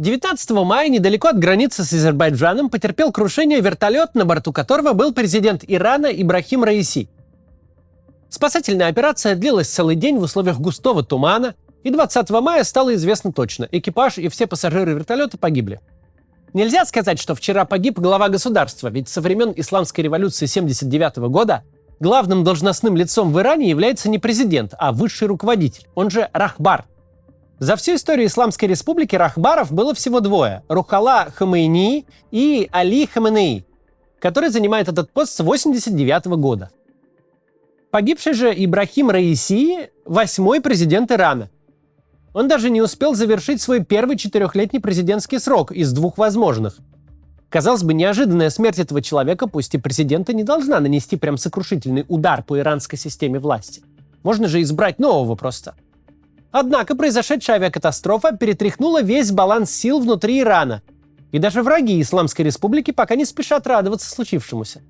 19 мая недалеко от границы с Азербайджаном потерпел крушение вертолет, на борту которого был президент Ирана Ибрахим Раиси. Спасательная операция длилась целый день в условиях густого тумана, и 20 мая стало известно точно – экипаж и все пассажиры вертолета погибли. Нельзя сказать, что вчера погиб глава государства, ведь со времен Исламской революции 1979 года главным должностным лицом в Иране является не президент, а высший руководитель, он же рахбар. За всю историю Исламской республики рахбаров было всего двое – Рухалла Хомейни и Али Хаменеи, который занимает этот пост с 1989 года. Погибший же Ибрахим Раиси – 8-й президент Ирана. Он даже не успел завершить свой первый 4-летний президентский срок из 2 возможных. Казалось бы, неожиданная смерть этого человека, пусть и президента, не должна нанести прям сокрушительный удар по иранской системе власти. Можно же избрать нового просто. Однако произошедшая авиакатастрофа перетряхнула весь баланс сил внутри Ирана. И даже враги Исламской республики пока не спешат радоваться случившемуся.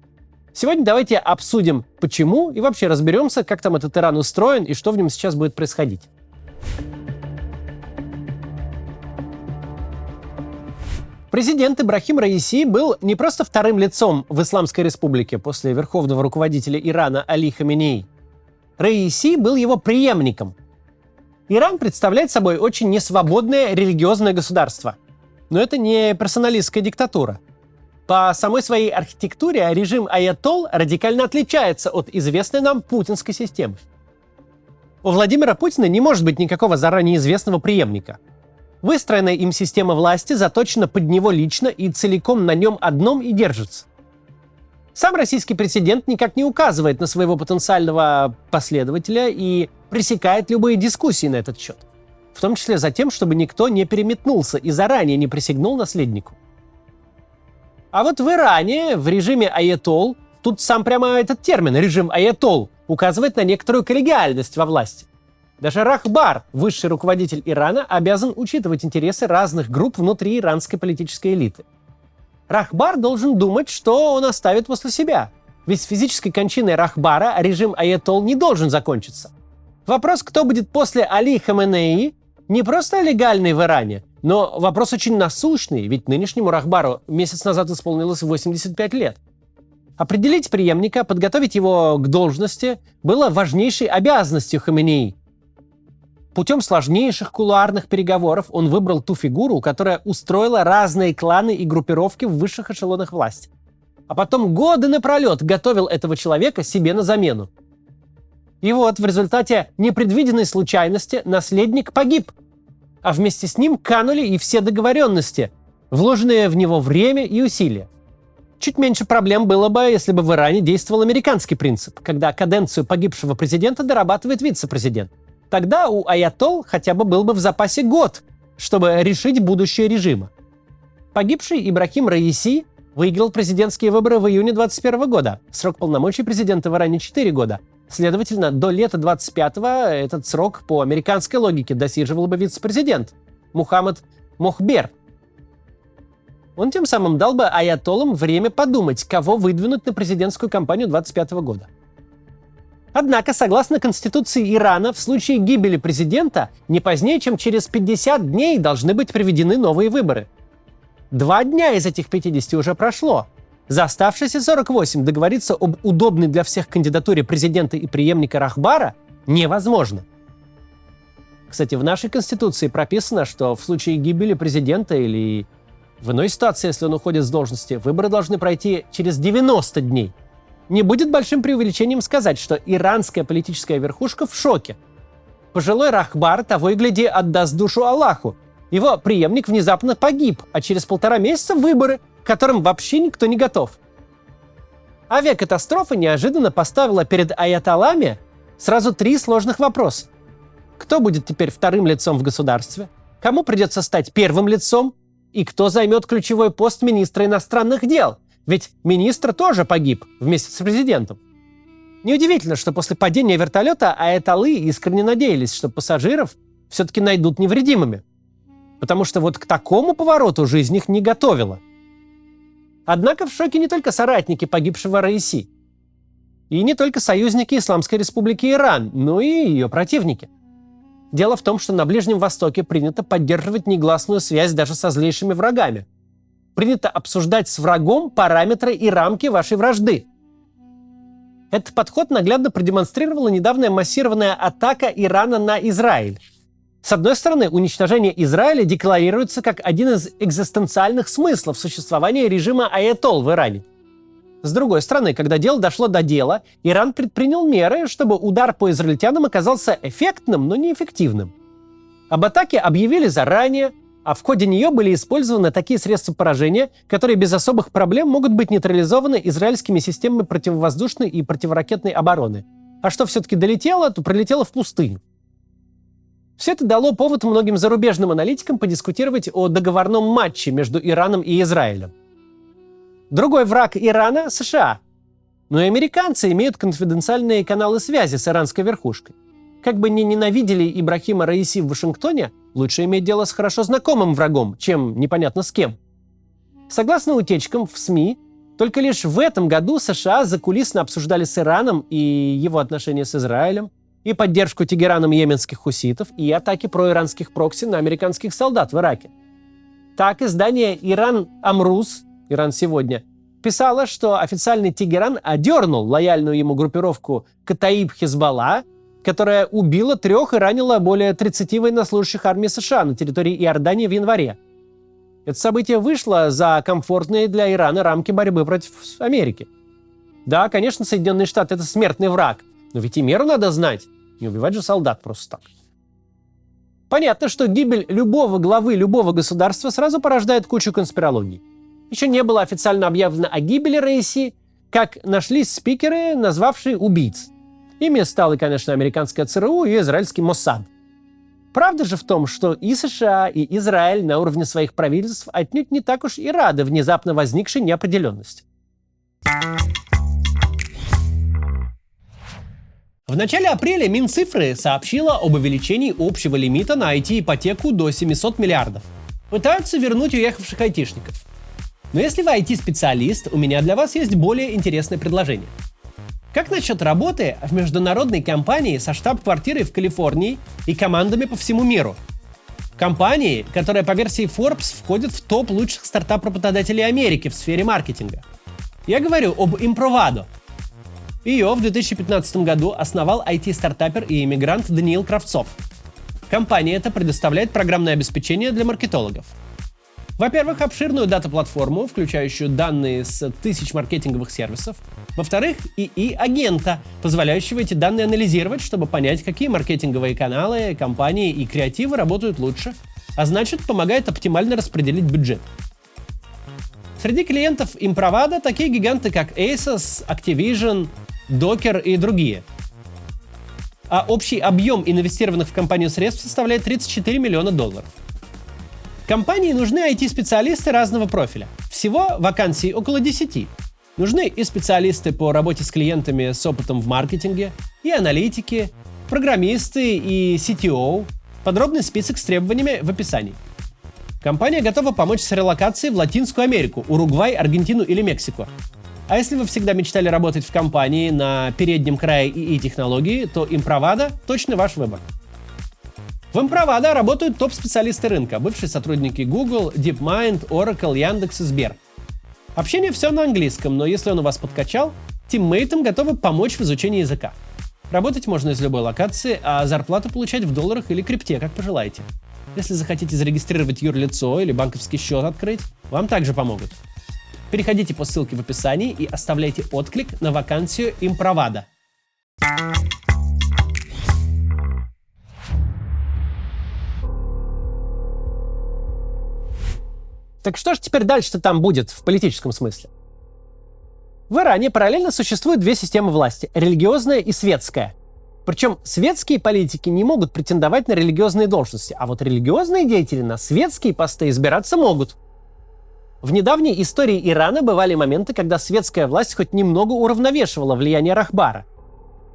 Сегодня давайте обсудим, почему, и вообще разберемся, как там этот Иран устроен и что в нем сейчас будет происходить. Президент Ибрахим Раиси был не просто вторым лицом в Исламской республике после верховного руководителя Ирана Али Хаменеи. Раиси был его преемником. Иран представляет собой очень несвободное религиозное государство. Но это не персоналистская диктатура. По самой своей архитектуре режим аятолл радикально отличается от известной нам путинской системы. У Владимира Путина не может быть никакого заранее известного преемника. Выстроенная им система власти заточена под него лично и целиком на нем одном и держится. Сам российский президент никак не указывает на своего потенциального последователя и пресекает любые дискуссии на этот счет. В том числе за тем, чтобы никто не переметнулся и заранее не присягнул наследнику. А вот в Иране, в режиме аятолл, тут сам прямо этот термин, режим аятолл, указывает на некоторую коллегиальность во власти. Даже рахбар, высший руководитель Ирана, обязан учитывать интересы разных групп внутри иранской политической элиты. Рахбар должен думать, что он оставит после себя. Ведь с физической кончиной рахбара режим аятолл не должен закончиться. Вопрос, кто будет после Али Хаменеи, не просто легальный в Иране, но вопрос очень насущный, ведь нынешнему рахбару месяц назад исполнилось 85 лет. Определить преемника, подготовить его к должности было важнейшей обязанностью Хаменеи. Путем сложнейших кулуарных переговоров он выбрал ту фигуру, которая устроила разные кланы и группировки в высших эшелонах власти. А потом годы напролет готовил этого человека себе на замену. И вот в результате непредвиденной случайности наследник погиб. А вместе с ним канули и все договоренности, вложенные в него время и усилия. Чуть меньше проблем было бы, если бы в Иране действовал американский принцип, когда каденцию погибшего президента дорабатывает вице-президент. Тогда у аятолл хотя бы был бы в запасе год, чтобы решить будущее режима. Погибший Ибрахим Раиси выиграл президентские выборы в июне 2021 года. Срок полномочий президента в Иране 4 года. Следовательно, до лета 25-го этот срок по американской логике досиживал бы вице-президент Мухаммад Мохбер. Он тем самым дал бы аятоллам время подумать, кого выдвинуть на президентскую кампанию 2025 года. Однако, согласно Конституции Ирана, в случае гибели президента не позднее, чем через 50 дней должны быть проведены новые выборы. 2 дня из этих 50 уже прошло. За оставшиеся 48 договориться об удобной для всех кандидатуре президента и преемника рахбара невозможно. Кстати, в нашей Конституции прописано, что в случае гибели президента или в иной ситуации, если он уходит с должности, выборы должны пройти через 90 дней. Не будет большим преувеличением сказать, что иранская политическая верхушка в шоке. Пожилой рахбар, того и гляди, отдаст душу Аллаху. Его преемник внезапно погиб, а через 1,5 месяца выборы, к которым вообще никто не готов. Авиакатастрофа неожиданно поставила перед аятоллами сразу 3 сложных вопроса. Кто будет теперь вторым лицом в государстве? Кому придется стать первым лицом? И кто займет ключевой пост министра иностранных дел? Ведь министр тоже погиб вместе с президентом. Неудивительно, что после падения вертолета аятоллы искренне надеялись, что пассажиров все-таки найдут невредимыми. Потому что вот к такому повороту жизнь их не готовила. Однако в шоке не только соратники погибшего Раиси. И не только союзники Исламской Республики Иран, но и ее противники. Дело в том, что на Ближнем Востоке принято поддерживать негласную связь даже со злейшими врагами. Принято обсуждать с врагом параметры и рамки вашей вражды. Этот подход наглядно продемонстрировала недавняя массированная атака Ирана на Израиль. С одной стороны, уничтожение Израиля декларируется как один из экзистенциальных смыслов существования режима аятолл в Иране. С другой стороны, когда дело дошло до дела, Иран предпринял меры, чтобы удар по израильтянам оказался эффектным, но неэффективным. Об атаке объявили заранее, а в ходе нее были использованы такие средства поражения, которые без особых проблем могут быть нейтрализованы израильскими системами противовоздушной и противоракетной обороны. А что все-таки долетело, то пролетело в пустыню. Все это дало повод многим зарубежным аналитикам подискутировать о договорном матче между Ираном и Израилем. Другой враг Ирана – США. Но и американцы имеют конфиденциальные каналы связи с иранской верхушкой. Как бы ни ненавидели Ибрахима Раиси в Вашингтоне, лучше иметь дело с хорошо знакомым врагом, чем непонятно с кем. Согласно утечкам в СМИ, только лишь в этом году США закулисно обсуждали с Ираном и его отношения с Израилем, и поддержку Тегераном йеменских хуситов, и атаки проиранских прокси на американских солдат в Ираке. Так, издание «Иран Амрус» «Иран сегодня» писало, что официальный Тегеран одернул лояльную ему группировку Катаиб Хизбалла, которая убила 3 и ранила более 30 военнослужащих армии США на территории Иордании в январе. Это событие вышло за комфортные для Ирана рамки борьбы против Америки. Да, конечно, Соединенные Штаты – это смертный враг, но ведь и меру надо знать, не убивать же солдат просто так. Понятно, что гибель любого главы любого государства сразу порождает кучу конспирологий. Еще не было официально объявлено о гибели Раиси, как нашлись спикеры, назвавшие убийц. Ими стало, конечно, американское ЦРУ и израильский Моссад. Правда же в том, что и США, и Израиль на уровне своих правительств отнюдь не так уж и рады внезапно возникшей неопределенности. В начале апреля Минцифры сообщила об увеличении общего лимита на IT-ипотеку до 700 миллиардов. Пытаются вернуть уехавших айтишников. Но если вы IT-специалист, у меня для вас есть более интересное предложение. Как насчет работы в международной компании со штаб-квартирой в Калифорнии и командами по всему миру? Компании, которая по версии Forbes входит в топ лучших стартап-работодателей Америки в сфере маркетинга. Я говорю об Improvato. Ее в 2015 году основал IT-стартапер и иммигрант Даниил Кравцов. Компания эта предоставляет программное обеспечение для маркетологов. Во-первых, обширную дата-платформу, включающую данные с тысяч маркетинговых сервисов. Во-вторых, ИИ-агента, позволяющего эти данные анализировать, чтобы понять, какие маркетинговые каналы, компании и креативы работают лучше, а значит, помогает оптимально распределить бюджет. Среди клиентов Improvato такие гиганты, как Asos, Activision, Docker и другие. А общий объем инвестированных в компанию средств составляет $34 миллиона. Компании нужны IT-специалисты разного профиля. Всего вакансий около 10. Нужны и специалисты по работе с клиентами с опытом в маркетинге, и аналитики, программисты и CTO. Подробный список с требованиями в описании. Компания готова помочь с релокацией в Латинскую Америку, Уругвай, Аргентину или Мексику. А если вы всегда мечтали работать в компании на переднем крае ИИ-технологии, то Improvato точно ваш выбор. В Improvato работают топ-специалисты рынка, бывшие сотрудники Google, DeepMind, Oracle, Яндекс и Сбер. Общение все на английском, но если он у вас подкачал, тиммейтам готовы помочь в изучении языка. Работать можно из любой локации, а зарплату получать в долларах или крипте, как пожелаете. Если захотите зарегистрировать юрлицо или банковский счет открыть, вам также помогут. Переходите по ссылке в описании и оставляйте отклик на вакансию Improvato. Так что же теперь дальше-то там будет в политическом смысле? В Иране параллельно существуют две системы власти – религиозная и светская. Причем светские политики не могут претендовать на религиозные должности, а вот религиозные деятели на светские посты избираться могут. В недавней истории Ирана бывали моменты, когда светская власть хоть немного уравновешивала влияние Рахбара.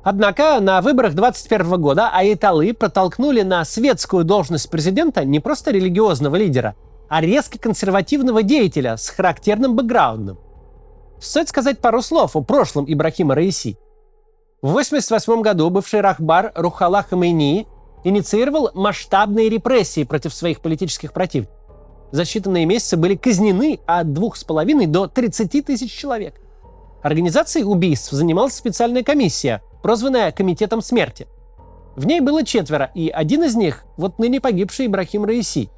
Однако на выборах 2021 года аятоллы протолкнули на светскую должность президента не просто религиозного лидера, а резко консервативного деятеля с характерным бэкграундом. Стоит сказать пару слов о прошлом Ибрахима Раиси. В 1988 году бывший Рахбар Рухалла Хомейни инициировал масштабные репрессии против своих политических противников. За считанные месяцы были казнены от 2,5 до 30 тысяч человек. Организацией убийств занималась специальная комиссия, прозванная Комитетом смерти. В ней было 4, и один из них – вот ныне погибший Ибрахим Раиси.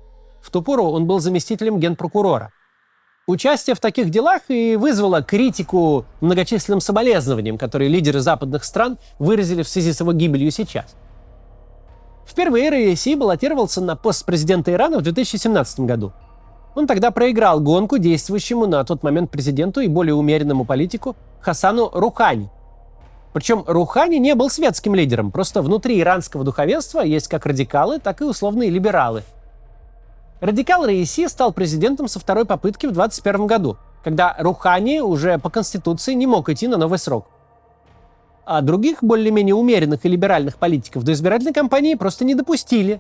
В ту пору он был заместителем генпрокурора. Участие в таких делах и вызвало критику многочисленным соболезнованиям, которые лидеры западных стран выразили в связи с его гибелью сейчас. Впервые Раиси баллотировался на пост президента Ирана в 2017 году. Он тогда проиграл гонку действующему на тот момент президенту и более умеренному политику Хасану Рухани. Причем Рухани не был светским лидером, просто внутри иранского духовенства есть как радикалы, так и условные либералы. Радикал Раиси стал президентом со второй попытки в 2021 году, когда Рухани уже по конституции не мог идти на новый срок. А других более-менее умеренных и либеральных политиков до избирательной кампании просто не допустили.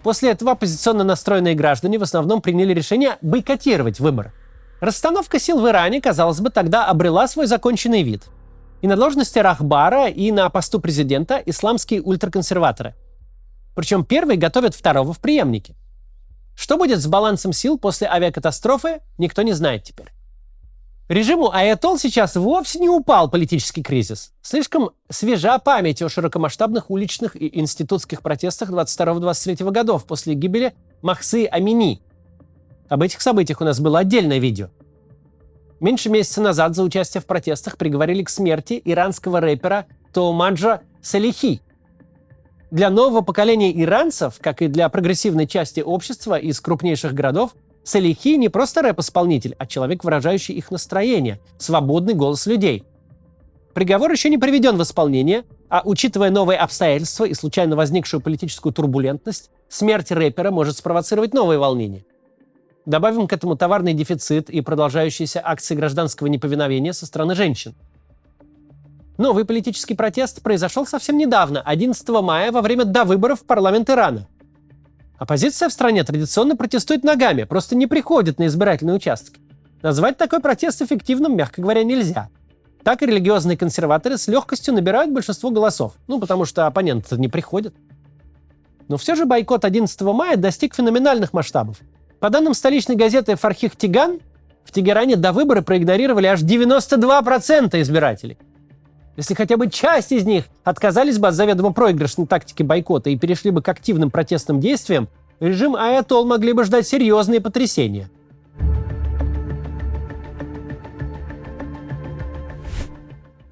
После этого оппозиционно настроенные граждане в основном приняли решение бойкотировать выборы. Расстановка сил в Иране, казалось бы, тогда обрела свой законченный вид. И на должности Рахбара, и на посту президента исламские ультраконсерваторы. Причем первый готовят второго в преемнике. Что будет с балансом сил после авиакатастрофы, никто не знает теперь. Режиму аятолл сейчас вовсе не упал политический кризис. Слишком свежа память о широкомасштабных уличных и институтских протестах 22-23 годов после гибели Махсы Амини. Об этих событиях у нас было отдельное видео. Меньше месяца назад за участие в протестах приговорили к смерти иранского рэпера Тоумаджа Салихи. Для нового поколения иранцев, как и для прогрессивной части общества из крупнейших городов, Салихи не просто рэп-исполнитель, а человек, выражающий их настроение, свободный голос людей. Приговор еще не приведен в исполнение, а учитывая новые обстоятельства и случайно возникшую политическую турбулентность, смерть рэпера может спровоцировать новые волнения. Добавим к этому товарный дефицит и продолжающиеся акции гражданского неповиновения со стороны женщин. Новый политический протест произошел совсем недавно, 11 мая, во время довыборов в парламент Ирана. Оппозиция в стране традиционно протестует ногами, просто не приходит на избирательные участки. Назвать такой протест эффективным, мягко говоря, нельзя. Так и религиозные консерваторы с легкостью набирают большинство голосов, потому что оппоненты не приходят. Но все же бойкот 11 мая достиг феноменальных масштабов. По данным столичной газеты «Фархих Тиган», в Тегеране до выбора проигнорировали аж 92% избирателей. Если хотя бы часть из них отказались бы от заведомо проигрышной тактики бойкота и перешли бы к активным протестным действиям, режим аятолл могли бы ждать серьезные потрясения.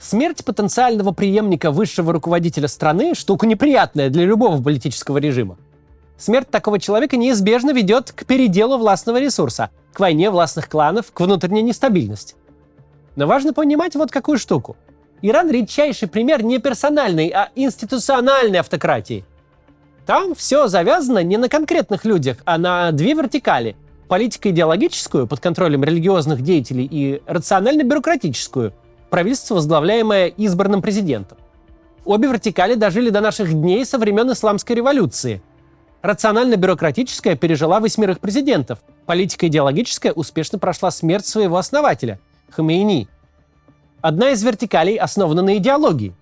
Смерть потенциального преемника высшего руководителя страны – штука неприятная для любого политического режима. Смерть такого человека неизбежно ведет к переделу властного ресурса, к войне властных кланов, к внутренней нестабильности. Но важно понимать вот какую штуку. Иран – редчайший пример не персональной, а институциональной автократии. Там все завязано не на конкретных людях, а на две вертикали – политико-идеологическую, под контролем религиозных деятелей, и рационально-бюрократическую, правительство, возглавляемое избранным президентом. Обе вертикали дожили до наших дней со времен Исламской революции. Рационально-бюрократическая пережила 8 президентов, политико-идеологическая успешно прошла смерть своего основателя – Хомейни. Одна из вертикалей основана на идеологии.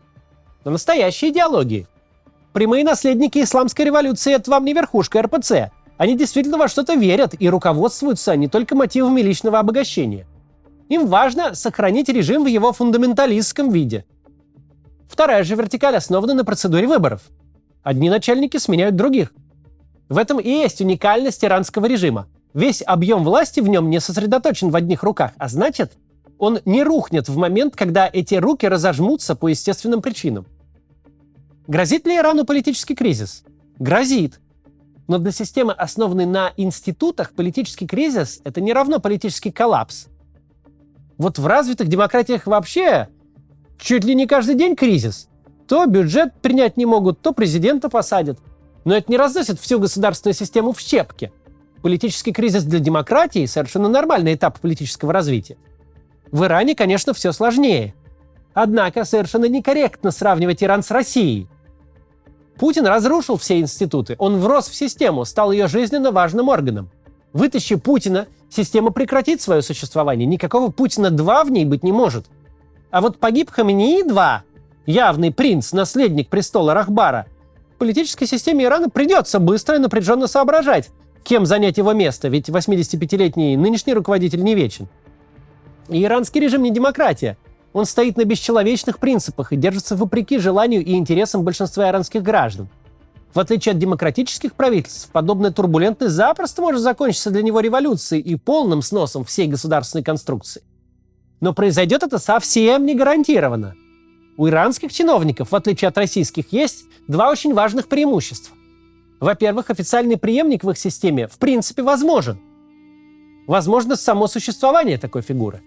На настоящей идеологии. Прямые наследники Исламской революции – это вам не верхушка РПЦ. Они действительно во что-то верят и руководствуются не только мотивами личного обогащения. Им важно сохранить режим в его фундаменталистском виде. Вторая же вертикаль основана на процедуре выборов. Одни начальники сменяют других. В этом и есть уникальность иранского режима. Весь объем власти в нем не сосредоточен в одних руках, а значит, он не рухнет в момент, когда эти руки разожмутся по естественным причинам. Грозит ли Ирану политический кризис? Грозит. Но для системы, основанной на институтах, политический кризис – это не равно политический коллапс. Вот в развитых демократиях вообще чуть ли не каждый день кризис. То бюджет принять не могут, то президента посадят. Но это не разносит всю государственную систему в щепки. Политический кризис для демократии – совершенно нормальный этап политического развития. В Иране, конечно, все сложнее. Однако совершенно некорректно сравнивать Иран с Россией. Путин разрушил все институты, он врос в систему, стал ее жизненно важным органом. Вытащи Путина, система прекратит свое существование, никакого Путина-2 в ней быть не может. А вот погиб Хаминеи-2, явный принц, наследник престола Рахбара, политической системе Ирана придется быстро и напряженно соображать, кем занять его место, ведь 85-летний нынешний руководитель не вечен. И иранский режим не демократия. Он стоит на бесчеловечных принципах и держится вопреки желанию и интересам большинства иранских граждан. В отличие от демократических правительств, подобная турбулентность запросто может закончиться для него революцией и полным сносом всей государственной конструкции. Но произойдет это совсем не гарантированно. У иранских чиновников, в отличие от российских, есть два очень важных преимущества. Во-первых, официальный преемник в их системе в принципе возможен. Возможно само существование такой фигуры.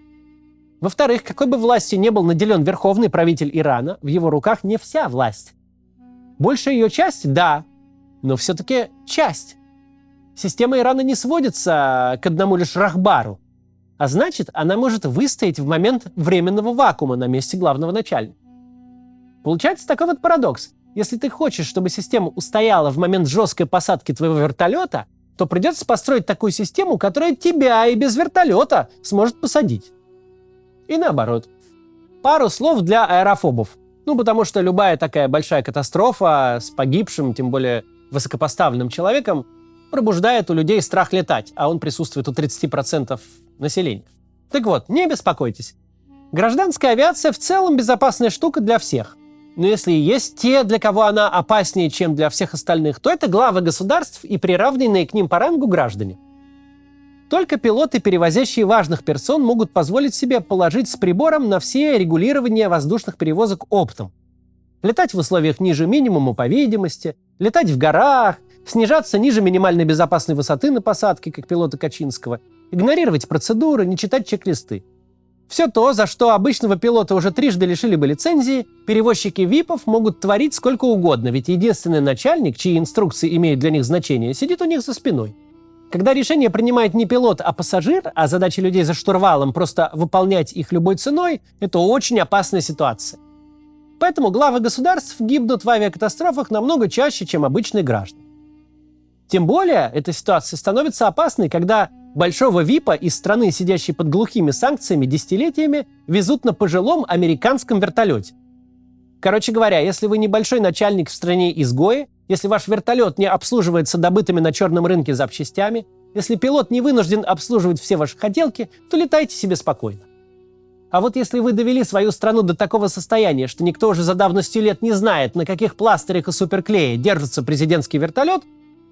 Во-вторых, какой бы властью не был наделен верховный правитель Ирана, в его руках не вся власть. Большая ее часть – да, но все-таки часть. Система Ирана не сводится к одному лишь рахбару, а значит, она может выстоять в момент временного вакуума на месте главного начальника. Получается такой вот парадокс. Если ты хочешь, чтобы система устояла в момент жесткой посадки твоего вертолета, то придется построить такую систему, которая тебя и без вертолета сможет посадить. И наоборот. Пару слов для аэрофобов. Потому что любая такая большая катастрофа с погибшим, тем более высокопоставленным человеком, пробуждает у людей страх летать, а он присутствует у 30% населения. Так вот, не беспокойтесь. Гражданская авиация в целом безопасная штука для всех. Но если и есть те, для кого она опаснее, чем для всех остальных, то это главы государств и приравненные к ним по рангу граждане. Только пилоты, перевозящие важных персон, могут позволить себе положить с прибором на все регулирования воздушных перевозок оптом. Летать в условиях ниже минимума по видимости, летать в горах, снижаться ниже минимальной безопасной высоты на посадке, как пилоты Качинского, игнорировать процедуры, не читать чек-листы. Все то, за что обычного пилота уже трижды лишили бы лицензии, перевозчики ВИПов могут творить сколько угодно, ведь единственный начальник, чьи инструкции имеют для них значение, сидит у них за спиной. Когда решение принимает не пилот, а пассажир, а задача людей за штурвалом просто выполнять их любой ценой, это очень опасная ситуация. Поэтому главы государств гибнут в авиакатастрофах намного чаще, чем обычные граждане. Тем более, эта ситуация становится опасной, когда большого ВИПа из страны, сидящей под глухими санкциями десятилетиями, везут на пожилом американском вертолете. Короче говоря, если вы небольшой начальник в стране-изгое, если ваш вертолет не обслуживается добытыми на черном рынке запчастями, если пилот не вынужден обслуживать все ваши хотелки, то летайте себе спокойно. А вот если вы довели свою страну до такого состояния, что никто уже за давностью лет не знает, на каких пластырях и суперклее держится президентский вертолет,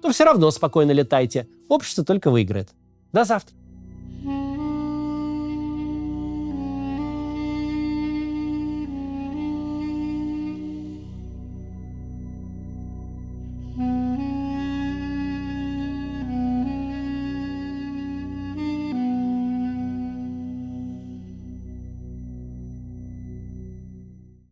то все равно спокойно летайте. Общество только выиграет. До завтра.